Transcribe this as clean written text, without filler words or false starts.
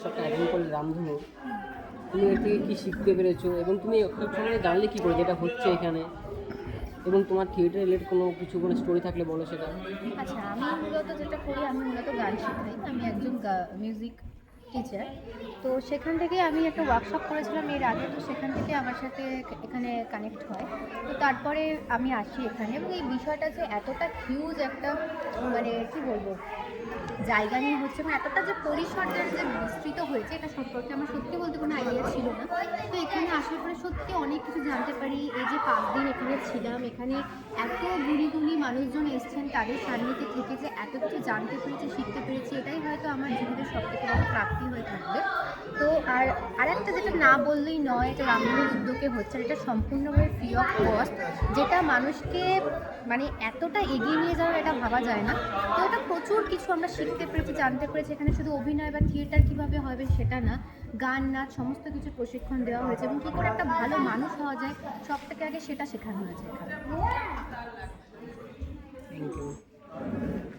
একটা অ্যাটেন্ড করলে রামধনু, তুমি এর থেকে কী শিখতে পেরেছো এবং তুমি ওখানে জানলে কী করে যেটা হচ্ছে এখানে, এবং তোমার থিয়েটার রিলেটেড কোনো কিছু কোনো স্টোরি থাকলে বলো সেটা। আচ্ছা, আমি মূলত যেটা করি, আমি মূলত গান শেখাই। আমি একজন মিউজিক টিচার। তো সেখান থেকে আমি একটা ওয়ার্কশপ করেছিলাম এর আগে, তো সেখান থেকে আমার সাথে এখানে কানেক্ট হয়। তো তারপরে আমি আসি এখানে, এবং এই বিষয়টা যে এতটা হিউজ একটা, মানে কী বলবো, জায়গা নিয়ে হচ্ছে, এবং এতটা যে পরিসরটা যে বিস্তৃত হয়েছে এটা সম্পর্কে আমার সত্যি বলতে কোনো আইডিয়া ছিল না। তো এখানে আসার পরে সত্যি অনেক কিছু জানতে পারি। এই যে 5 দিন এখানে ছিলাম, এখানে এত গুণী গুণী মানুষজন এসছেন, তাদের সান্নিধ্যে থেকে যে এত কিছু জানতে পেরেছি, শিখতে পেরেছি, এটাই হয়তো আমার জীবনের সবথেকে বড় প্রাপ্তি হয়ে থাকবে। তো আর একটা যেটা না বললেই নয়, এটা রামধনুর উদ্যোগে হচ্ছে, এটা সম্পূর্ণভাবে ফ্রি অফ কস্ট, যেটা মানুষকে মানে এতটা এগিয়ে নিয়ে যাওয়ার এটা ভাবা যায় না। তো এটা প্রচুর কিছু আমরা শিখতে পেরেছি, জানতে পেরেছি। এখানে শুধু অভিনয় বা থিয়েটার কীভাবে হবে সেটা না, গান নাচ সমস্ত কিছু প্রশিক্ষণ দেওয়া হয়েছে, এবং কী করে একটা ভালো মানুষ হওয়া যায় সব থেকে আগে সেটা শেখানো হয়েছে এখানে।